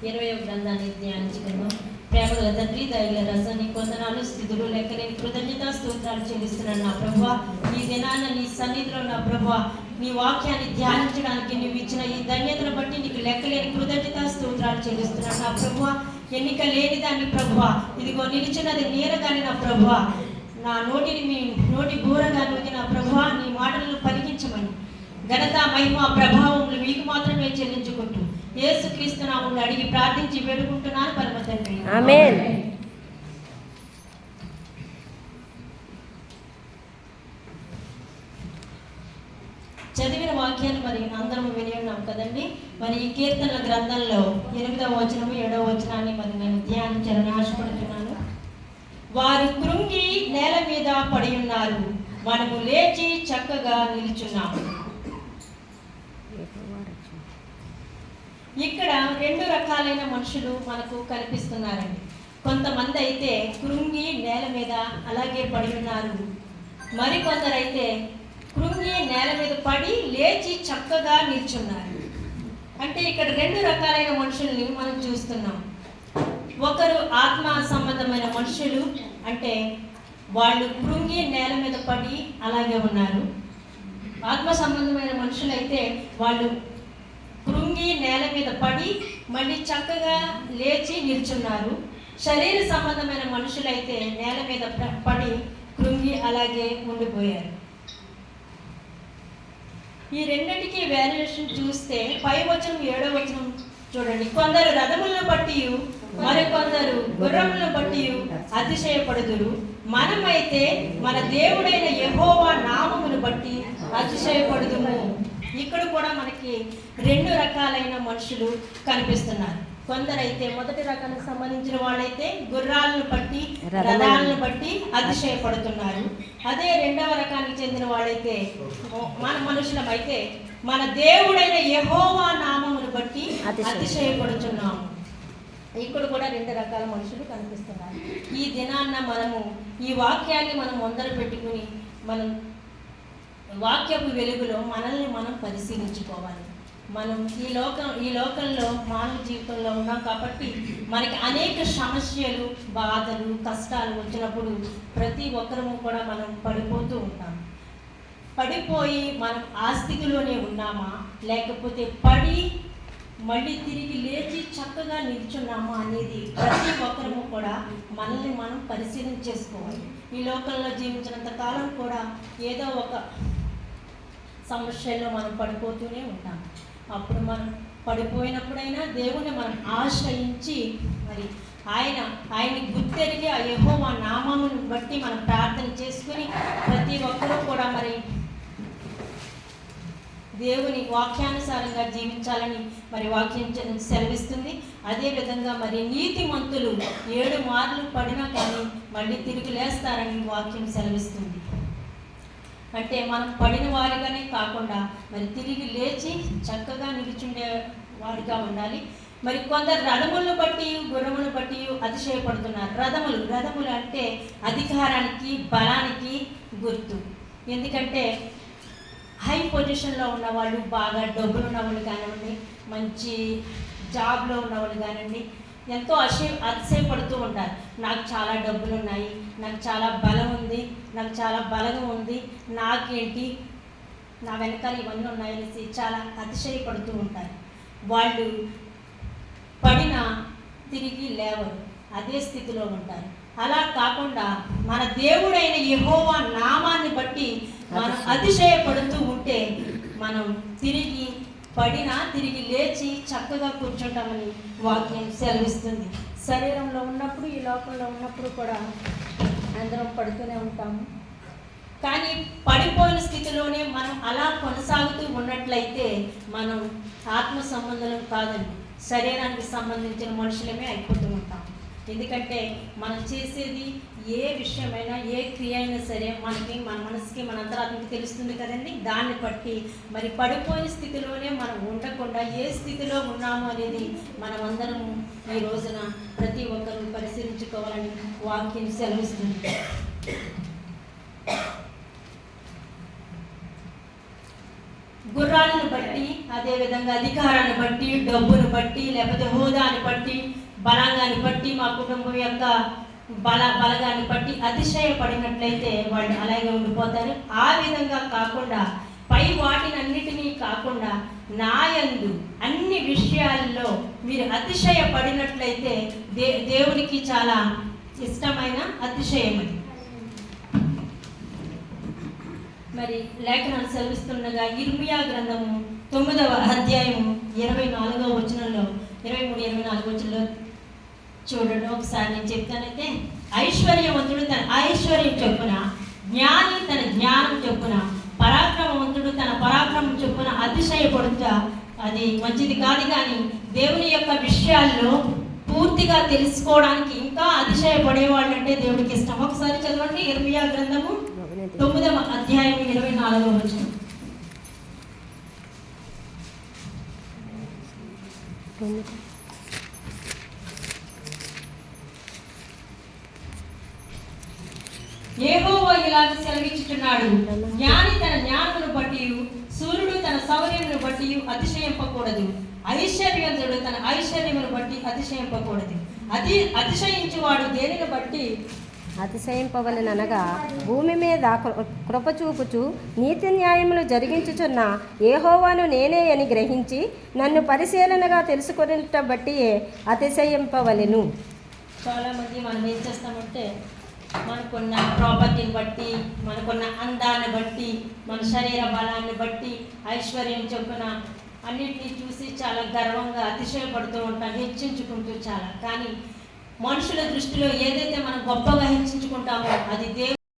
20వ గ్రంథాన్ని ధ్యానించుకుందాం. ప్రేమగల తండ్రి, దయగల రస, నీ కొందనాలు స్థితులు లెక్కలేని కృతజ్ఞతా స్తోత్రాలు చెల్లిస్తున్నాను నా ప్రభువా. ఈ దినాన్న నీ సన్నిధిలో నా ప్రభువా, నీ వాక్యాన్ని ధ్యానించడానికి నువ్వు ఇచ్చిన ఈ ధన్యతను బట్టి నీకు లెక్కలేని కృతజ్ఞతా స్తోత్రాలు చెల్లిస్తున్నాను నా ప్రభువా. ఎన్నిక లేని దాన్ని ప్రభువా, ఇదిగో నిలిచినది నీరగాని నా ప్రభువా, నా నోటిని మీ నోటి బూరగా నూతి నా ప్రభువా, నీ మాటలను పలికించమని ఘనత మహిమ ప్రభావములు మీకు మాత్రమే చెల్లించుకుంటూ యేసుక్రీస్తు నామములో అడిగి ప్రార్థించి వేడుకుంటున్నాను పరమ తండ్రి, ఆమేన్. చదివిన వాక్యాన్ని మరి అందరం విని ఉన్నాం కదండి. మరి ఈ కీర్తనల గ్రంథంలో 8వ వచనము 7వ వచనాన్ని మరి నేను ధ్యానించాలని ఆశపడుతున్నాను. వారు కృంగి నేల మీద పడి ఉన్నారు, మనము లేచి చక్కగా నిలుచున్నాము. ఇక్కడ 2 రకాలైన మనుషులు మనకు కనిపిస్తున్నారండి. కొంతమంది అయితే కృంగి నేల మీద అలాగే పడి ఉన్నారు, మరికొందరైతే కృంగి నేల మీద పడి లేచి చక్కగా నిల్చున్నారు. అంటే ఇక్కడ 2 రకాలైన మనుషుల్ని మనం చూస్తున్నాం. ఒకరు ఆత్మ సంబంధమైన మనుషులు, అంటే వాళ్ళు కృంగి నేల మీద పడి అలాగే ఉన్నారు. ఆత్మ సంబంధమైన మనుషులైతే వాళ్ళు కృంగి నేల మీద పడి మళ్ళీ చక్కగా లేచి నిల్చున్నారు. శరీర సంబంధమైన మనుషులైతే నేల మీద పడి కృంగి అలాగే ఉండిపోయారు. ఈ రెండింటికి వేరియేషన్ చూస్తే పై వచనం 7వ వచనం చూడండి. కొందరు రథములను బట్టి మరికొందరు గుర్రములను బట్టి అతిశయపడుదురు, మనమైతే మన దేవుడైన యెహోవా నామమును బట్టి అతిశయపడుదుము. ఇక్కడ కూడా మనకి 2 రకాలైన మనుషులు కనిపిస్తున్నారు. కొందరైతే మొదటి రకానికి సంబంధించిన వాళ్ళైతే గుర్రాలను బట్టి రథాలను బట్టి అతిశయపడుతున్నారు. అదే 2వ రకానికి చెందిన వాళ్ళైతే మన మనుషులమైతే మన దేవుడైన యెహోవా నామమును బట్టి అతిశయపడుతున్నాము. ఇక్కడ కూడా 2 రకాల మనుషులు కనిపిస్తున్నారు. ఈ దినాన్న మనము ఈ వాక్యాన్ని మనం ముందర పెట్టుకుని మనం వాక్యపు వెలుగులో మనల్ని మనం పరిశీలించుకోవాలి. మనం ఈ లోకంలో మానవ జీవితంలో ఉన్నాం కాబట్టి మనకి అనేక సమస్యలు, బాధలు, కష్టాలు వచ్చినప్పుడు ప్రతి ఒక్కరము కూడా మనం పడిపోతూ ఉంటాం. పడిపోయి మనం ఆ స్థితిలోనే ఉన్నామా, లేకపోతే పడి మళ్ళీ తిరిగి లేచి చక్కగా నిల్చున్నామా అనేది ప్రతి ఒక్కరము కూడా మనల్ని మనం పరిశీలన చేసుకోవాలి. ఈ లోకంలో జీవించినంత కాలం కూడా ఏదో ఒక సమస్యల్లో మనం పడిపోతూనే ఉంటాం. అప్పుడు మనం పడిపోయినప్పుడైనా దేవుని మనం ఆశ్రయించి మరి ఆయన్ని గుర్తెరిగి ఆ యెహోవా నామమును బట్టి మనం ప్రార్థన చేసుకుని ప్రతి ఒక్కరూ కూడా మరి దేవుని వాక్యానుసారంగా జీవించాలని మరి వాక్యం సెలవిస్తుంది. అదేవిధంగా మరి నీతిమంతులు 7 మార్లు పడినా కానీ మళ్ళీ తిరిగి లేస్తారని వాక్యం సెలవిస్తుంది. అంటే మనం పడిన వారిగానే కాకుండా మరి తిరిగి లేచి చక్కగా నిలుచుండే వారిగా ఉండాలి. మరి కొందరు రథములను బట్టి గుర్రములను బట్టి అతిశయపడుతున్నారు. రథములు అంటే అధికారానికి, బలానికి గుర్తు. ఎందుకంటే హై పొజిషన్లో ఉన్న వాళ్ళు, బాగా డబ్బులు ఉన్న వాళ్ళు కానివ్వండి, మంచి జాబ్లో ఉన్న వాళ్ళు కానివ్వండి, ఎంతో అతిశయపడుతూ ఉంటారు. నాకు చాలా డబ్బులు ఉన్నాయి, నాకు చాలా బలం ఉంది, నాకు చాలా బలంగా ఉంది, నాకేంటి, నా వెనకాల ఇవన్నీ ఉన్నాయనేసి చాలా అతిశయపడుతూ ఉంటారు. వాళ్ళు పడినా తిరిగి లేవరు, అదే స్థితిలో ఉంటారు. అలా కాకుండా మన దేవుడైన యెహోవా నామాన్ని బట్టి మనం అతిశయపడుతూ ఉంటే మనం తిరిగి పడినా తిరిగి లేచి చక్కగా కూర్చుంటామని వాక్యం సెలవిస్తుంది. శరీరంలో ఉన్నప్పుడు, ఈ లోకంలో ఉన్నప్పుడు కూడా అందరం పడుతూనే ఉంటాము. కానీ పడిపోయిన స్థితిలోనే మనం అలా కొనసాగుతూ ఉన్నట్లయితే మనం ఆత్మ సంబంధం కాదండి, శరీరానికి సంబంధించిన మనుషులమే అయిపోతూ ఉంటాం. ఎందుకంటే మనం చేసేది ఏ విషయమైనా, ఏ క్రియ అయినా సరే మనకి, మన మనసుకి, మన అంతరాత్మకి తెలుస్తుంది కదండి. దాన్ని బట్టి మరి పడిపోయిన స్థితిలోనే మనం ఉండకుండా ఏ స్థితిలో ఉన్నాము అనేది మనమందరం ఈ రోజున ప్రతి ఒక్కరూ పరిశీలించుకోవాలని వాక్యం సెలవిస్తుంది. గుర్రాలను బట్టి, అదేవిధంగా అధికారాన్ని బట్టి, డబ్బును బట్టి, లేకపోతే హోదాని బట్టి, బలాంగాన్ని బట్టి, మా కుటుంబం యొక్క బలగాన్ని బట్టి అతిశయపడినట్లయితే వాళ్ళు అలాగే ఉండిపోతారు. ఆ విధంగా కాకుండా పై వాటినన్నిటినీ కాకుండా నాయందు అన్ని విషయాల్లో మీరు అతిశయపడినట్లయితే దేవునికి చాలా ఇష్టమైన అతిశయం అది. మరి లేఖనాలు సెలవిస్తుండగా ఇర్మియా గ్రంథము 9వ అధ్యాయము 24వ వచనంలో 23-24 వచనంలో చూడండి ఒకసారి. నేను చెప్తానైతే, ఐశ్వర్యవంతుడు తన ఐశ్వర్యం చొప్పున, జ్ఞాని తన జ్ఞానం చొప్పున, పరాక్రమవంతుడు తన పరాక్రమం చొప్పున అతిశయపడుతా అది మంచిది కాదు. కానీ దేవుని యొక్క విషయాల్లో పూర్తిగా తెలుసుకోవడానికి ఇంకా అతిశయపడేవాళ్ళు అంటే దేవుడికి ఇష్టం. ఒకసారి చదవండి ఇర్మియా గ్రంథము 9వ అధ్యాయం 24వ వచనం. యెహోవా ఇలాగ సెలవిచ్చుచున్నాడు, జ్ఞాని తన జ్ఞానమును బట్టి, సూర్యుడు తన శౌర్యమును బట్టి అతిశయింపకూడదు, ఐశ్వర్యవంతుడు తన ఐశ్వర్యమును బట్టి అతిశయింపకూడదు. అతిశయించువాడు దేనిని బట్టి అతిశయింపవలెననగా, భూమి మీద కృప చూపుచు నీతి న్యాయములు జరిగించుచున్న యెహోవాను నేనే అని గ్రహించి నన్ను పరిశీలనగా తెలుసుకునేట బట్టియే అతిశయింపవలెను. చాలామంది మనం ఏం చేస్తామంటే, మనకున్న ప్రాపర్టీని బట్టి, మనకున్న అందాన్ని బట్టి, మన శరీర బలాన్ని బట్టి, ఐశ్వర్యం చొప్పున అన్నిటినీ చూసి చాలా గర్వంగా అతిశయపడుతూ ఉంటాం, హెచ్చించుకుంటూ చాలా. కానీ మనుషుల దృష్టిలో ఏదైతే మనం గొప్పగా హెచ్చించుకుంటామో అది దేవుడు